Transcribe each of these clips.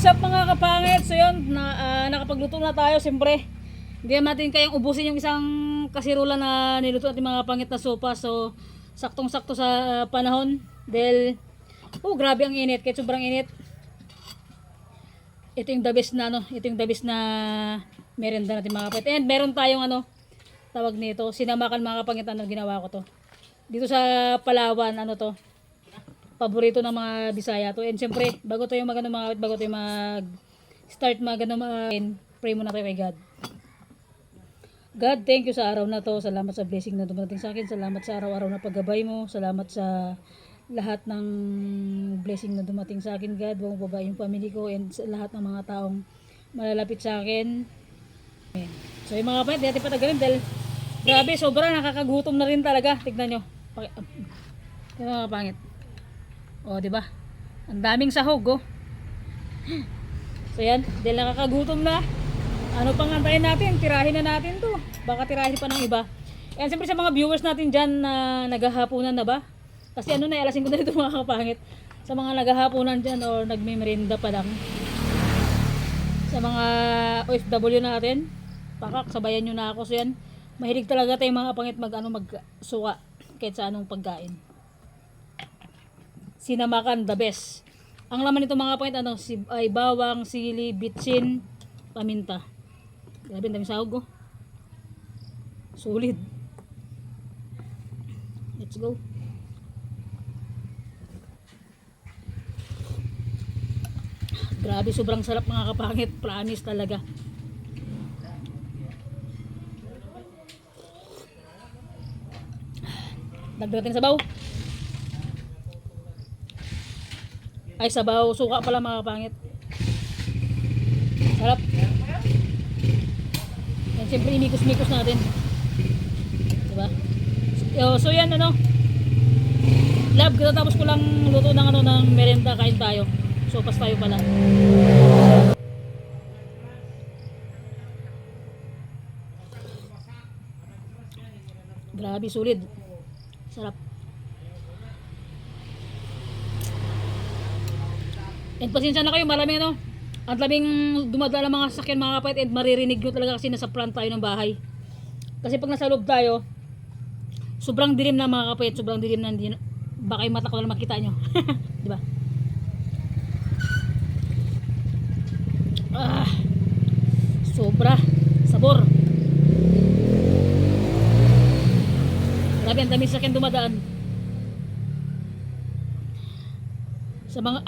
What's up mga kapangit? So yun, nakapagluto na tayo siyempre. Hindi natin kayang ubusin yung isang kasirola na niluto natin mga kapangit na sopa. So saktong-sakto sa panahon. Dahil, grabe ang init. Kahit sobrang init. Ito yung the best na ito yung the best na merenda natin mga kapangit. And meron tayong tawag nito, sinamakan mga kapangit. Ginawa ko to. Dito sa Palawan, to. Paborito ng mga Bisaya to. And syempre, bago tayo mag-start pray muna tayo kay God. God, thank you sa araw na to. Salamat sa blessing na dumating sa akin. Salamat sa araw-araw na paggabay mo. Salamat sa lahat ng blessing na dumating sa akin, God. Huwag mo babae yung family ko and sa lahat ng mga taong malalapit sa akin. Amen. So yung mga kapatid, di natin patagalin dahil grabe, sobra nakakagutom na rin talaga. Tignan nyo. Yung mga pangit. Di ba? Ang daming sahog, So yan, dahil nakakagutom na. Ano pang antayin natin? Tirahin na natin 'to. Baka tirahin pa ng iba. And siyempre sa mga viewers natin diyan na naghahaponan na ba? Kasi alasin ko na dito mga kapangit. Sa mga naghahaponan diyan or nagme-merienda pa lang. Sa mga OFW natin, pakak sabayan niyo na ako. So yan, mahilig talaga tayong mga kapangit magsuka kahit sa anong pagkain. Sinamakan, the best. Ang laman nito mga kapangit, ay bawang, sili, bitsin, paminta. Grabe, ang daming sahog, Solid. Let's go. Grabe, sobrang sarap mga kapangit. Promise talaga. Dagdag natin sabaw. Ay, sabaw, suka pala mga kapangit. Sarap. Yan, siyempre imikos-mikos natin. Diba? So yan, love, katapos ko lang luto ng merenda, kain tayo. Sopas tayo pala. Grabe, sulit. Sarap. And pasensya na kayo, maraming ang labing dumadala mga sasakyan mga kapatid, and maririnig nyo talaga kasi nasa front tayo ng bahay. Kasi pag nasa loob tayo, sobrang dilim na mga kapatid, sobrang dilim na, baka yung mata ko lang makita nyo. Diba? Sobra sabor. Grabe, ang dami sasakyan dumadaan. Sa mga,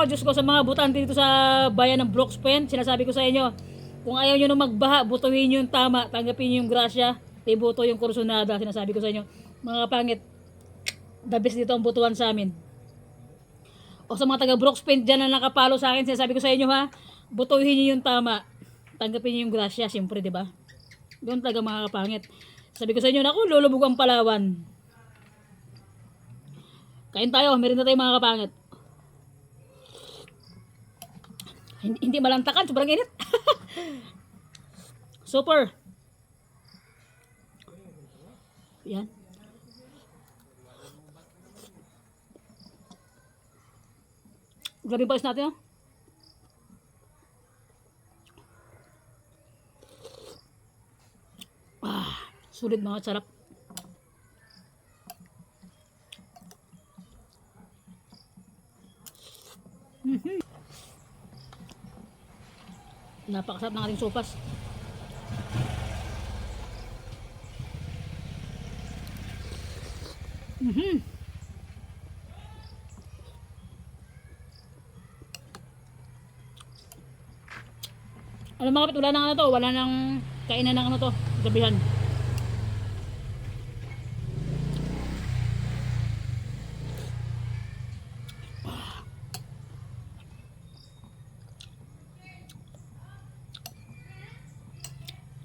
Diyos ko, sa mga butante dito sa bayan ng Brooks Point, sinasabi ko sa inyo, kung ayaw nyo na magbaha, butuhin nyo yung tama, tanggapin nyo yung grasya, tibuto yung kursunada, sinasabi ko sa inyo, mga pangit, the best dito ang butuan sa amin. O sa mga taga Brooks Point dyan na nakapalo sa akin, sinasabi ko sa inyo butuhin nyo yung tama, tanggapin nyo yung grasya, siyempre, diba? Doon talaga mga kapangit. Sabi ko sa inyo, naku, lulubog ang Palawan. Kain tayo, meron na tayo mga kapangit. Hindi malantakan, sobrang init. Super. Yan. Grabe pa natin, sulit mga sarap. Napakasarap ng ating sopas. Alam mga kapit, wala nang wala nang kainan ng gabihan.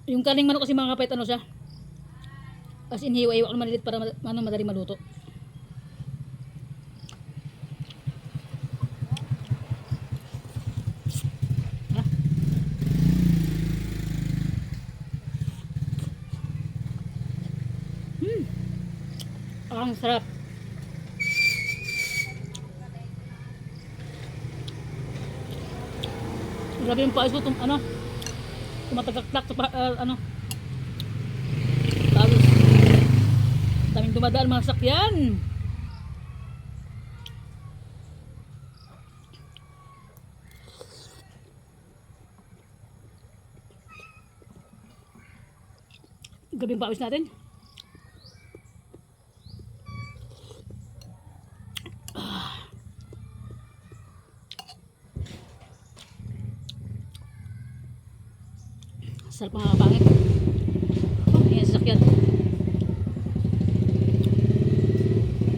Yung kaning manok kasi mga kapit, siya? As in, hiwa-hiwa ko maliit para madali maluto. Ang sarap. Grabe yung pawis ko, tumatagak-tak sa ano, pawis. Daming dumadaan mga sakyan. Grabe yung pawis natin. Sarap mga kapangit. Ayan, sasakyan.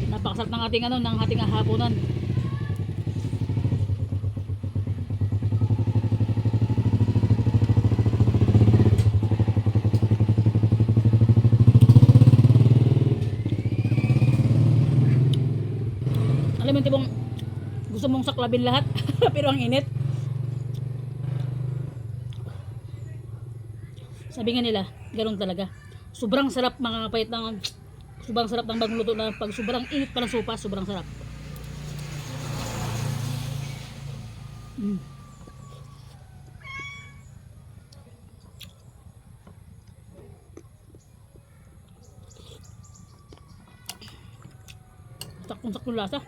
Napakasarap ng ating hapunan. Alam mo yung tipong gusto mong saklabin lahat pero ang init. Sabi nga nila, ganoon talaga. Sobrang sarap mga kapait ng sobrang sarap ng bagong luto na pag sobrang init pa ng sopa, sobrang sarap. Mm. Saktong-saktong lasa.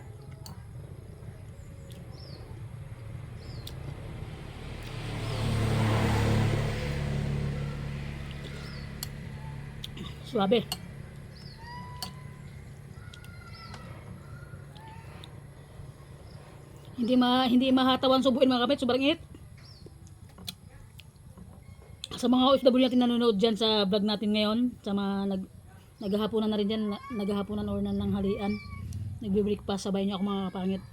Suabe. Hindi mahatawan subuin mga kapit, sobrang init. Sa mga OFW natin nanonood diyan sa vlog natin ngayon, sa mga naghahaponan na rin diyan, naghahaponan or nananghalian. Nagbe-breakfast sabay niyo ako mga kapangit.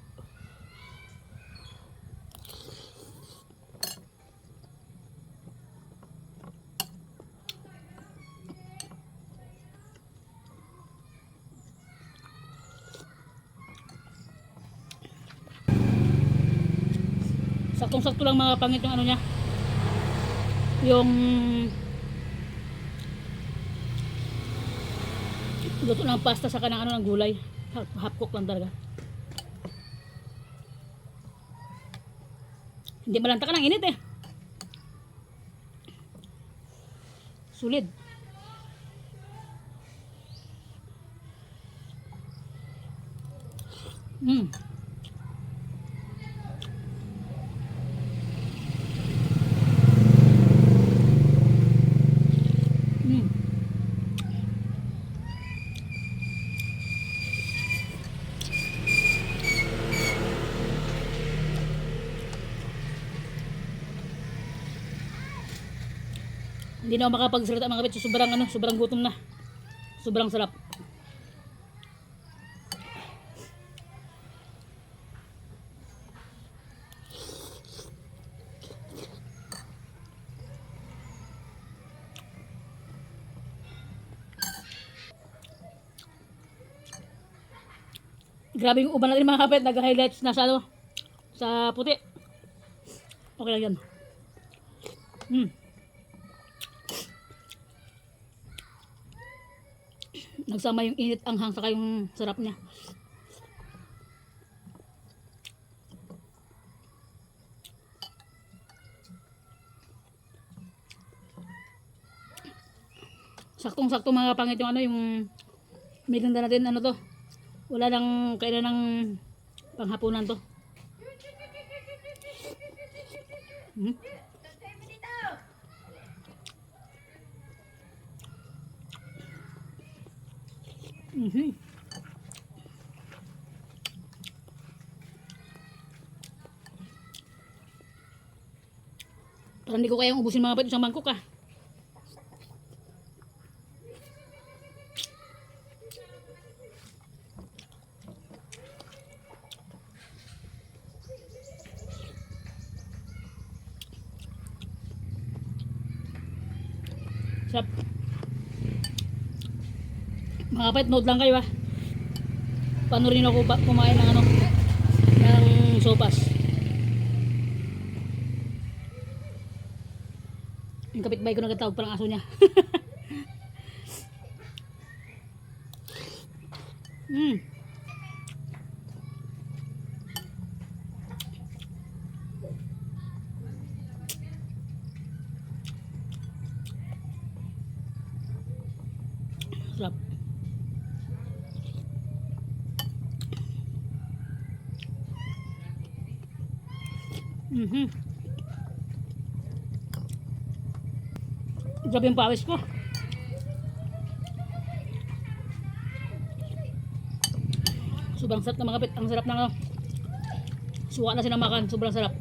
Saktong-sakto lang mga pangit yung ano niya. Yung luto ng pasta sa kanang ano ng gulay. Half cook lang talaga. Hindi malanta ka ng init eh. Sulit. Mm. Mm. Hindi na ako makapagsalita mga kapit. Sobrang gutom na. Sobrang sarap. Grabe yung uban natin mga kapit. Nag-highlights na sa ano, sa puti. Okay lang yan. Mm. Nagsama yung init anghang saka yung sarap niya. Saktong-sakto mga pangit yung ano yung merinda natin ano to. Wala nang kailan ng panghapunan to. Hmm? Mhm. Parang hindi ko kayang ubusin mga kapit isang mangkok ah. Sarap. Mga kapit, note lang kayo ah. Paano rin ako kumain ng ano, ng sopas. Yung kapitbahay ko nagtawag parang aso niya. Mm. Sarap. Grabe yung pawis ko. Sobrang sarap na mga kapit. Ang sarap na nga. Suwa na sinamakan. Sobrang sarap.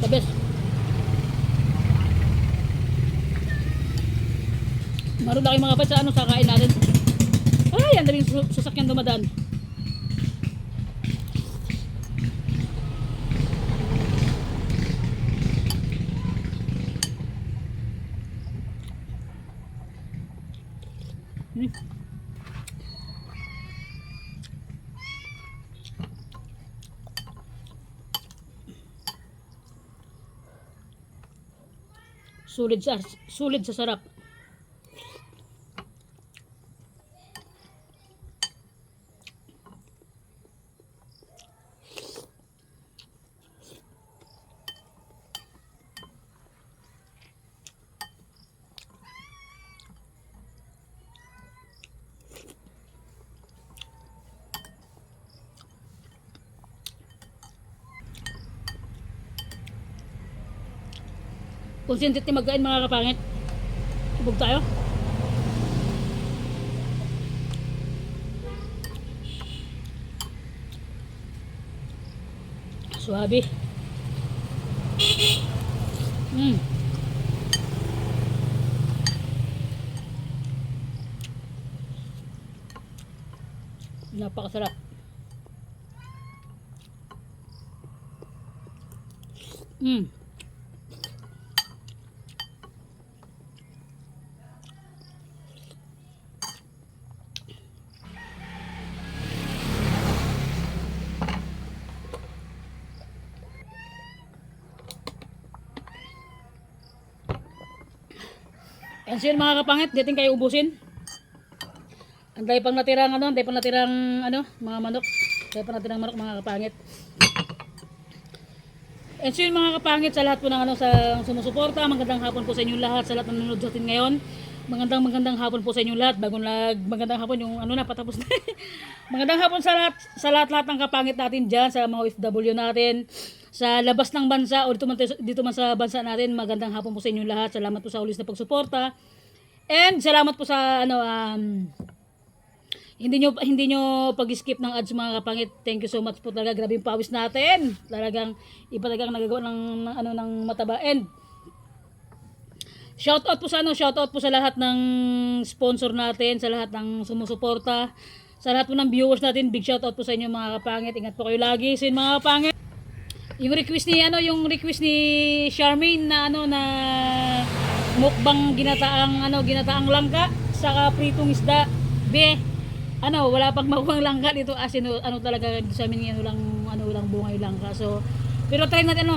The best. Maroon na kayo mga kapit sa ano sa kain natin. Ay, ang daming sasakyan dumadaan. Sulit sa sarap. Consented ni magkain mga kapangit. Ibog tayo. Suabe. Napakasarap. And so yun mga kapangit, ditin kayo ubusin. Anday pang natirang ano, anday pang natirang ano, mga manok. Anday pang natirang manok mga kapangit. And so yun mga kapangit, sa lahat po ng ano, sa sumusuporta, magandang hapon po sa inyong lahat, sa lahat ng nanonood sa atin ngayon. Magandang hapon po sa inyong lahat. Magandang hapon yung ano na patapos na. Magandang hapon sa lahat ng kapangit natin diyan, sa mga OFW natin, sa labas ng bansa o dito man sa bansa natin. Magandang hapon po sa inyong lahat. Salamat po sa ulis na pagsuporta. And salamat po sa ano hindi nyo pag-skip ng ads mga kapangit. Thank you so much po talaga. Grabe yung pawis natin. Talagang iba talagang nagagawa ng mataba. And shoutout po sa lahat ng sponsor natin, sa lahat ng sumusuporta, sa lahat po ng viewers natin. Big shoutout po sa inyo mga kapangit. Ingat po kayo lagi. So yun mga kapangit, yung request ni Charmaine na na mukbang ginataang langka saka pritong isda. Wala pang makuhang langka dito as talaga sa amin ano lang bungay langka. So pero try natin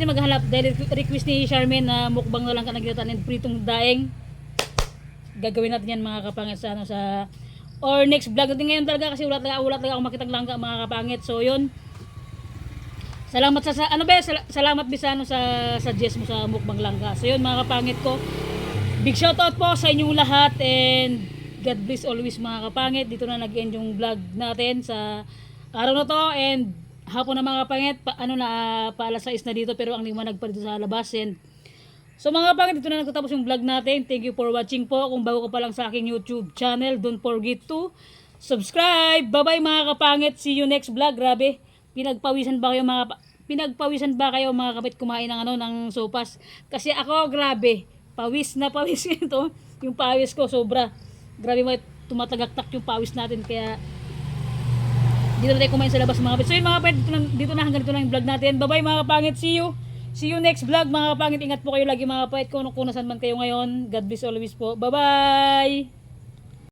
maghanap dahil request ni Charmaine na mukbang na langka na ginataan and pritong daing. Gagawin natin yan mga kapangit sa or next vlog natin ngayon talaga kasi wala talaga akong makitang langka mga kapangit. So yun. Salamat salamat bisano sa suggest mo sa mukbang langka. So yun mga kapangit ko. Big shoutout po sa inyong lahat and God bless always mga kapangit. Dito na nag-end yung vlog natin sa araw na to and hapon na mga kapangit. Pa alas 6 na dito pero ang liwanag pa dito sa labas. And so mga kapangit, dito na nagtatapos yung vlog natin. Thank you for watching po. Kung bago ka pa lang sa aking YouTube channel, don't forget to subscribe. Bye bye mga kapangit. See you next vlog. Grabe. Pinagpawisan ba kayo mga kapit kumain ng sopas? Kasi ako grabe, pawis ito. Yung pawis ko sobra. Grabe tumatagaktak yung pawis natin kaya dito na tayo kumain sa labas mga kapit. So yun mga kapit, dito na hanggang dito na yung vlog natin. Bye bye mga kapangit. See you next vlog mga kapangit. Ingat po kayo lagi mga kapit kung nasan man kayo ngayon. God bless always po. Bye bye.